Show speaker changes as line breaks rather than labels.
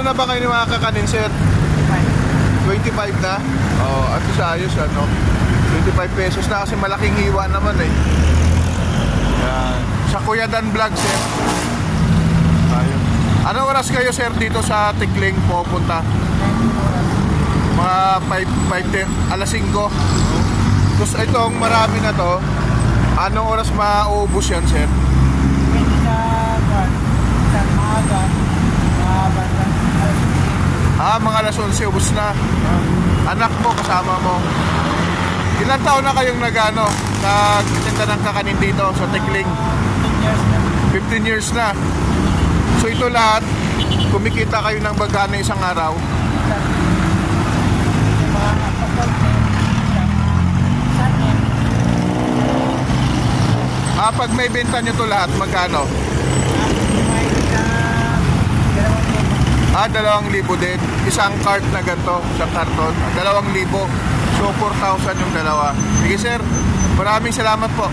na ba kayo ng mga kakanin, sir? 25 na? Oo, at least ayos ano. 25 pesos na kasi malaking hiwa naman eh. Yan. Sa Kuya Dan Vlog, sir. Ayun. Anong oras kayo, sir, dito sa Tikling pupunta? Mga 5, alas 5. Tapos itong marami na to, anong oras mauubos yan, sir?
Pwede sa maaga,
Mga alas 11, ubos na. Anak mo, kasama mo. Ilang taon na kayong nagtitinda ng kakanin dito sa Tikling? 15 years na. So ito lahat, kumikita kayo ng magkano isang araw? Pag may benta nyo to lahat, magkano? 2,000 din. Isang cart na ganito, isang karton, 2,000. So 4,000 yung dalawa. Sige, sir, maraming salamat po.